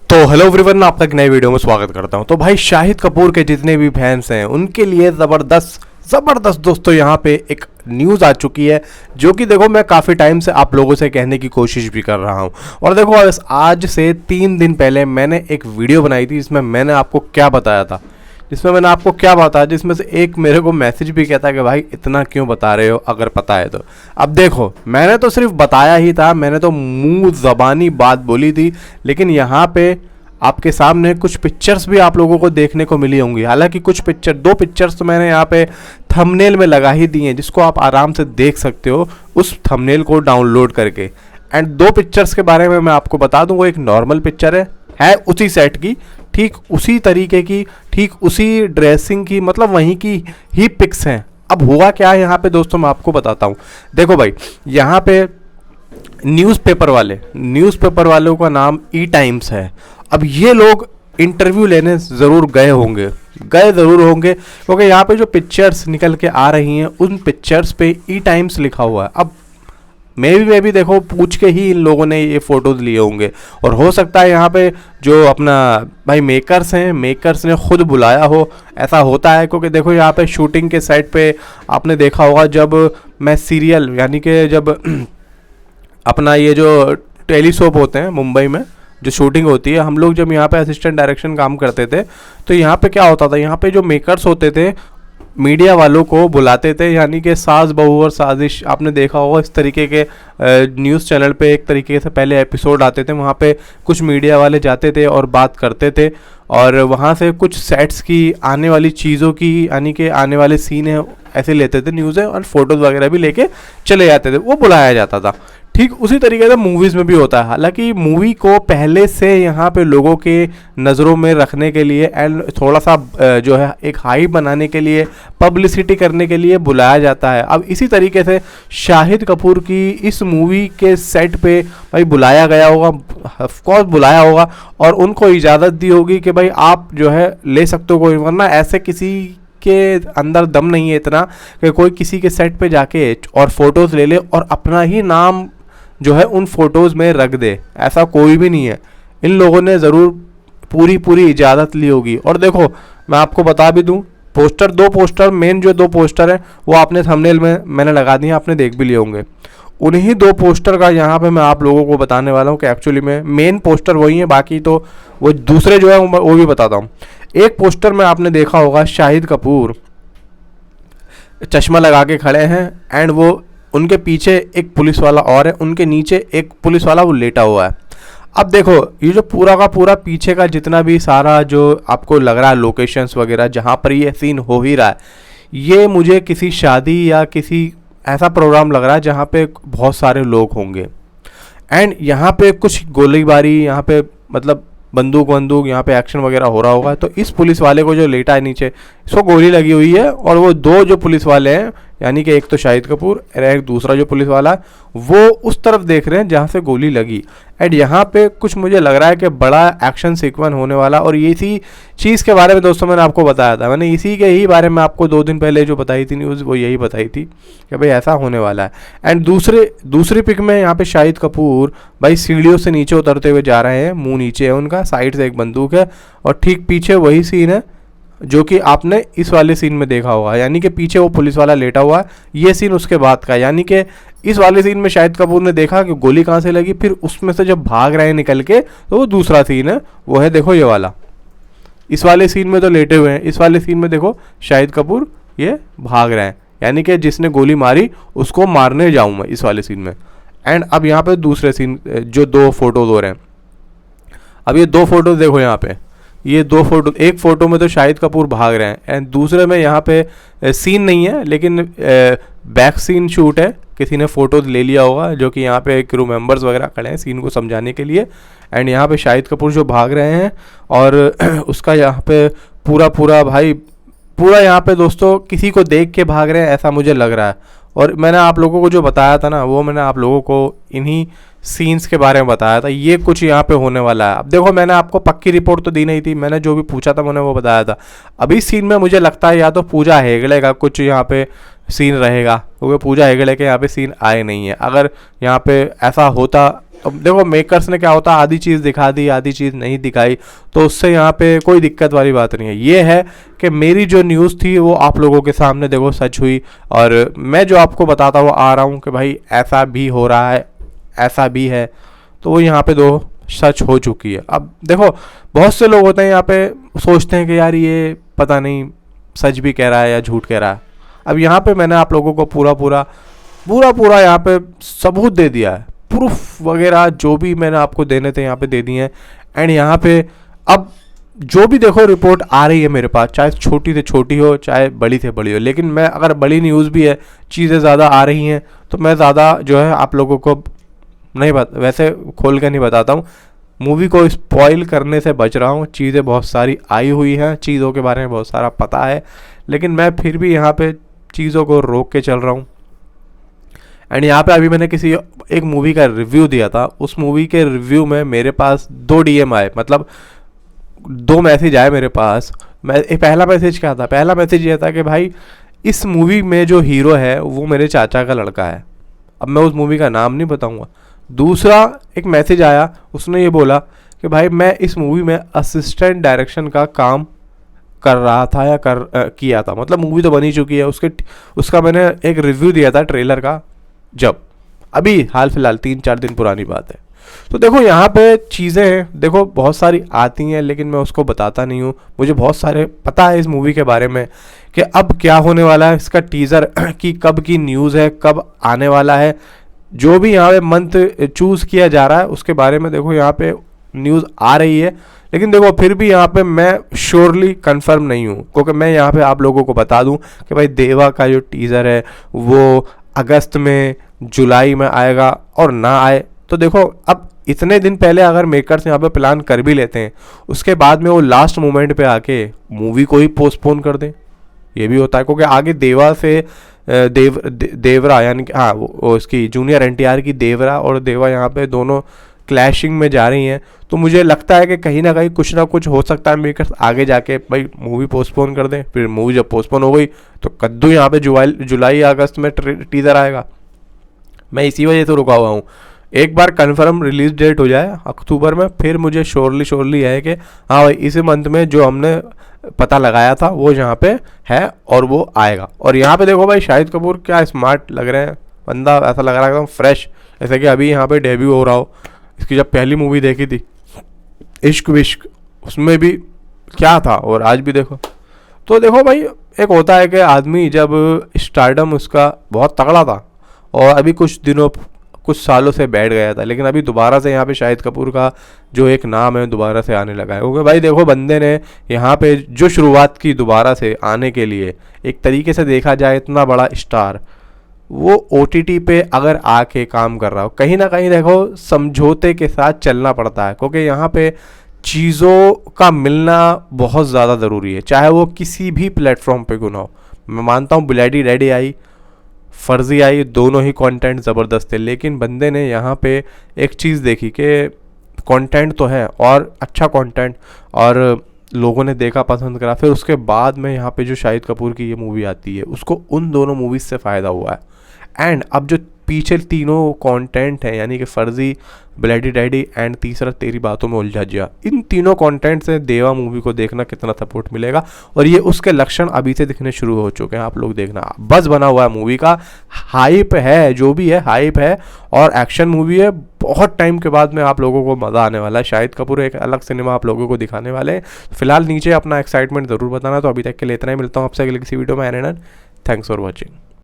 तो hello everyone, आपका एक नई वीडियो में स्वागत करता हूं। तो भाई शाहिद कपूर के जितने भी फैंस हैं उनके लिए ज़बरदस्त दोस्तों यहाँ पे एक न्यूज़ आ चुकी है, जो कि देखो मैं काफ़ी टाइम से आप लोगों से कहने की कोशिश भी कर रहा हूँ। और देखो आज से 3 दिन पहले मैंने एक वीडियो बनाई थी जिसमें मैंने आपको क्या बताया था, जिसमें से एक मेरे को मैसेज भी कहता कि भाई इतना क्यों बता रहे हो अगर पता है तो। अब देखो, मैंने तो सिर्फ बताया ही था, मैंने तो मुंह ज़बानी बात बोली थी, लेकिन यहाँ पे आपके सामने कुछ पिक्चर्स भी आप लोगों को देखने को मिली होंगी। हालांकि दो पिक्चर्स तो मैंने यहाँ पे थंबनेल में लगा ही दी हैं, जिसको आप आराम से देख सकते हो उस थंबनेल को डाउनलोड करके। एंड 2 पिक्चर्स के बारे में मैं आपको बता दूं, वो एक नॉर्मल पिक्चर है उसी सेट की, ठीक उसी तरीके की, ठीक उसी ड्रेसिंग की, मतलब वहीं की ही पिक्स हैं। अब हुआ क्या है यहाँ पे दोस्तों, मैं आपको बताता हूँ। देखो भाई, यहाँ पे न्यूज़पेपर वालों का नाम ई टाइम्स है। अब ये लोग इंटरव्यू लेने ज़रूर ज़रूर होंगे क्योंकि यहाँ पे जो पिक्चर्स निकल के आ रही हैं उन पिक्चर्स पे ई टाइम्स लिखा हुआ है। अब मैं भी देखो पूछ के ही इन लोगों ने ये फ़ोटोज़ लिए होंगे, और हो सकता है यहाँ पे जो अपना भाई मेकर्स ने खुद बुलाया हो। ऐसा होता है क्योंकि देखो यहाँ पे शूटिंग के साइड पे आपने देखा होगा, जब मैं सीरियल यानी कि जब अपना ये जो टेलीसोप होते हैं मुंबई में जो शूटिंग होती है, हम लोग जब यहाँ पे असिस्टेंट डायरेक्शन काम करते थे तो यहाँ पे क्या होता था, यहाँ पे जो मेकर्स होते थे मीडिया वालों को बुलाते थे, यानी कि सास बहू और साजिश आपने देखा होगा इस तरीके के न्यूज़ चैनल पे एक तरीके से पहले एपिसोड आते थे। वहाँ पे कुछ मीडिया वाले जाते थे और बात करते थे, और वहाँ से कुछ सेट्स की आने वाली चीज़ों की, यानी कि आने वाले सीन है ऐसे लेते थे न्यूज़ है, और फोटोज़ वगैरह भी लेके चले जाते थे, वो बुलाया जाता था। ठीक उसी तरीके से मूवीज़ में भी होता है। हालांकि मूवी को पहले से यहाँ पे लोगों के नज़रों में रखने के लिए एंड थोड़ा सा जो है एक हाइप बनाने के लिए, पब्लिसिटी करने के लिए बुलाया जाता है। अब इसी तरीके से शाहिद कपूर की इस मूवी के सेट पे भाई बुलाया गया होगा, ऑफकोर्स बुलाया होगा, और उनको इजाज़त दी होगी कि भाई आप जो है ले सकते हो कोई, वरना ऐसे किसी के अंदर दम नहीं है इतना कि कोई किसी के सेट पे जाके और फोटोज़ ले ले और अपना ही नाम जो है उन फोटोज़ में रख दे। ऐसा कोई भी नहीं है, इन लोगों ने ज़रूर पूरी इजाज़त ली होगी। और देखो मैं आपको बता भी दूं, दो पोस्टर मेन जो 2 पोस्टर हैं वो आपने थंबनेल में मैंने लगा दिए, आपने देख भी लिए होंगे। उन्हीं 2 पोस्टर का यहाँ पे मैं आप लोगों को बताने वाला हूँ कि एक्चुअली में मेन पोस्टर वही है, बाकी तो वो दूसरे जो है वो भी बताता हूँ। एक पोस्टर में आपने देखा होगा शाहिद कपूर चश्मा लगा के खड़े हैं, एंड वो उनके पीछे एक पुलिस वाला और है, उनके नीचे एक पुलिस वाला वो लेटा हुआ है। अब देखो ये जो पूरा का पूरा पीछे का जितना भी सारा जो आपको लग रहा है लोकेशंस वगैरह जहाँ पर ये सीन हो ही रहा है, ये मुझे किसी शादी या किसी ऐसा प्रोग्राम लग रहा है जहाँ पे बहुत सारे लोग होंगे। एंड यहाँ पे कुछ गोलीबारी, यहाँ पे मतलब बंदूक यहाँ पे एक्शन वगैरह हो रहा होगा। तो इस पुलिस वाले को जो लेटा है नीचे, इसको गोली लगी हुई है, और वो 2 जो पुलिस वाले हैं, यानी कि एक तो शाहिद कपूर और एक दूसरा जो पुलिस वाला है, वो उस तरफ देख रहे हैं जहाँ से गोली लगी। एंड यहाँ पे कुछ मुझे लग रहा है कि बड़ा एक्शन सीक्वेंस होने वाला, और इसी चीज़ के बारे में दोस्तों मैंने आपको बताया था। मैंने इसी के ही बारे में आपको 2 दिन पहले जो बताई थी न्यूज़, वो यही बताई थी कि भाई ऐसा होने वाला है। एंड दूसरी पिक में यहाँ पे शाहिद कपूर भाई सीढ़ियों से नीचे उतरते हुए जा रहे हैं, मुँह नीचे है उनका, साइड से एक बंदूक है, और ठीक पीछे वही सीन है जो कि आपने इस वाले सीन में देखा होगा, यानी कि पीछे वो पुलिस वाला लेटा हुआ है। ये सीन उसके बाद का, यानी कि इस वाले सीन में शाहिद कपूर ने देखा कि गोली कहाँ से लगी, फिर उसमें से जब भाग रहे हैं निकल के, तो वो दूसरा सीन है, वो है देखो ये वाला। इस वाले सीन में तो लेटे हुए हैं, इस वाले सीन में देखो शाहिद कपूर ये भाग रहे हैं, यानी कि जिसने गोली मारी उसको मारने जाऊँ मैं इस वाले सीन में। एंड अब यहाँ पे दूसरे सीन जो 2 फोटोज हो रहे हैं, अब ये 2 फोटोज देखो यहाँ पे, ये 2 फोटो, एक फ़ोटो में तो शाहिद कपूर भाग रहे हैं, एंड दूसरे में यहाँ पे सीन नहीं है, लेकिन बैक सीन शूट है, किसी ने फ़ोटोज़ ले लिया होगा, जो कि यहाँ पे क्रू मेंबर्स वगैरह खड़े हैं सीन को समझाने के लिए। एंड यहाँ पे शाहिद कपूर जो भाग रहे हैं, और उसका यहाँ पे पूरा यहाँ पे दोस्तों किसी को देख के भाग रहे हैं ऐसा मुझे लग रहा है। और मैंने आप लोगों को जो बताया था ना, वो मैंने आप लोगों को इन्हीं सीन्स के बारे में बताया था, ये कुछ यहाँ पे होने वाला है। अब देखो मैंने आपको पक्की रिपोर्ट तो दी नहीं थी, मैंने जो भी पूछा था मैंने वो बताया था। अभी सीन में मुझे लगता है या तो पूजा हेगड़े का कुछ यहाँ पे सीन रहेगा, क्योंकि पूजा हेगड़े के यहाँ पे सीन आए नहीं है। अगर यहाँ पे ऐसा होता अब देखो मेकर्स ने क्या होता है, आधी चीज़ दिखा दी आधी चीज़ नहीं दिखाई, तो उससे यहाँ पे कोई दिक्कत वाली बात नहीं है। ये है कि मेरी जो न्यूज़ थी वो आप लोगों के सामने देखो सच हुई, और मैं जो आपको बताता हुआ आ रहा हूँ कि भाई ऐसा भी हो रहा है, ऐसा भी है, तो वो यहाँ पे दो सच हो चुकी है। अब देखो बहुत से लोग होते हैं यहाँ पे सोचते हैं कि यार ये पता नहीं सच भी कह रहा है या झूठ कह रहा है। अब यहाँ पे मैंने आप लोगों को पूरा यहाँ पे सबूत दे दिया है, प्रूफ वगैरह जो भी मैंने आपको देने थे यहाँ पे दे दिए हैं। एंड यहाँ पे अब जो भी देखो रिपोर्ट आ रही है मेरे पास, चाहे छोटी से छोटी हो चाहे बड़ी से बड़ी हो, लेकिन मैं अगर बड़ी न्यूज़ भी है, चीज़ें ज़्यादा आ रही हैं, तो मैं ज़्यादा जो है आप लोगों को नहीं वैसे खोल के नहीं बताता हूँ, मूवी को स्पॉइल करने से बच रहा हूँ। चीज़ें बहुत सारी आई हुई हैं, चीज़ों के बारे में बहुत सारा पता है, लेकिन मैं फिर भी यहाँ पे चीज़ों को रोक के चल रहा हूँ। एंड यहाँ पे अभी मैंने एक मूवी का रिव्यू दिया था, उस मूवी के रिव्यू में मेरे पास 2 DM आए, मतलब 2 मैसेज आए मेरे पास। पहला मैसेज क्या था? पहला मैसेज ये था कि भाई इस मूवी में जो हीरो है वो मेरे चाचा का लड़का है। अब मैं उस मूवी का नाम नहीं बताऊँगा। दूसरा एक मैसेज आया, उसने ये बोला कि भाई मैं इस मूवी में असिस्टेंट डायरेक्शन का काम कर रहा था या किया था, मतलब मूवी तो बनी चुकी है, उसका मैंने एक रिव्यू दिया था ट्रेलर का, जब अभी हाल फिलहाल 3-4 दिन पुरानी बात है। तो देखो यहाँ पे चीज़ें देखो बहुत सारी आती हैं, लेकिन मैं उसको बताता नहीं हूँ। मुझे बहुत सारे पता है इस मूवी के बारे में कि अब क्या होने वाला है, इसका टीज़र की कब की न्यूज़ है, कब आने वाला है, जो भी यहाँ पे मंथ चूज़ किया जा रहा है उसके बारे में देखो यहाँ पे न्यूज़ आ रही है। लेकिन देखो फिर भी यहाँ पे मैं श्योरली कंफर्म नहीं हूँ, क्योंकि मैं यहाँ पे आप लोगों को बता दूँ कि भाई देवा का जो टीज़र है वो अगस्त में जुलाई में आएगा और ना आए तो देखो अब इतने दिन पहले अगर मेकर्स यहाँ पे प्लान कर भी लेते हैं, उसके बाद में वो लास्ट मोमेंट पे आके मूवी को ही पोस्टपोन कर दें, ये भी होता है। क्योंकि आगे देवा से देवरा यानी कि हाँ वो इसकी जूनियर NTR की देवरा और देवा यहाँ पे दोनों क्लैशिंग में जा रही हैं, तो मुझे लगता है कि कहीं ना कहीं कुछ ना कुछ हो सकता है मेकर्स आगे जाके भाई मूवी पोस्टपोन कर दें। फिर मूवी जब पोस्टपोन हो गई तो कद्दू यहाँ पे जुलाई अगस्त में टीज़र आएगा। मैं इसी वजह से रुका हुआ हूँ, एक बार कंफर्म रिलीज डेट हो जाए अक्टूबर में, फिर मुझे श्योरली है कि हाँ भाई इसी मंथ में जो हमने पता लगाया था वो यहाँ पे है और वो आएगा। और यहाँ पे देखो भाई शाहिद कपूर क्या स्मार्ट लग रहे हैं, बंदा ऐसा लग रहा है एकदम फ्रेश, जैसे कि अभी यहाँ पे डेब्यू हो रहा हो। इसकी जब पहली मूवी देखी थी इश्क विश्क, उसमें भी क्या था और आज भी देखो। तो देखो भाई एक होता है कि आदमी जब स्टारडम उसका बहुत तगड़ा था और अभी कुछ सालों से बैठ गया था, लेकिन अभी दोबारा से यहाँ पे शाहिद कपूर का जो एक नाम है दोबारा से आने लगा है। क्योंकि भाई देखो बंदे ने यहाँ पे जो शुरुआत की दोबारा से आने के लिए, एक तरीके से देखा जाए इतना बड़ा स्टार वो OTT पे अगर आके काम कर रहा हो, कहीं ना कहीं देखो समझौते के साथ चलना पड़ता है, क्योंकि यहाँ पे चीज़ों का मिलना बहुत ज़्यादा ज़रूरी है, चाहे वो किसी भी प्लेटफॉर्म पे क्यों ना हो। मैं मानता हूँ ब्लैडी डैडी आई, फर्जी आई, दोनों ही कंटेंट ज़बरदस्त थे, लेकिन बंदे ने यहाँ पे एक चीज़ देखी कि कंटेंट तो है और अच्छा कंटेंट, और लोगों ने देखा पसंद करा, फिर उसके बाद में यहाँ पे जो शाहिद कपूर की ये मूवी आती है उसको उन दोनों मूवीज़ से फ़ायदा हुआ है। एंड अब जो पीछे तीनों कंटेंट हैं यानी कि फर्जी, ब्लैडी डैडी एंड तीसरा तेरी बातों में उलझा जिया, इन तीनों कंटेंट से देवा मूवी को देखना कितना सपोर्ट मिलेगा, और ये उसके लक्षण अभी से दिखने शुरू हो चुके हैं। आप लोग देखना, बस बना हुआ है मूवी का, हाइप है, जो भी है हाइप है, और एक्शन मूवी है। बहुत टाइम के बाद में आप लोगों को मज़ा आने वाला है। शाहिद कपूर एक अलग सिनेमा आप लोगों को दिखाने वाले हैं। फिलहाल नीचे अपना एक्साइटमेंट ज़रूर बताना। तो अभी तक के लिए इतना ही, मिलता हूँ आपसे अगले किसी वीडियो में। Thanks for watching.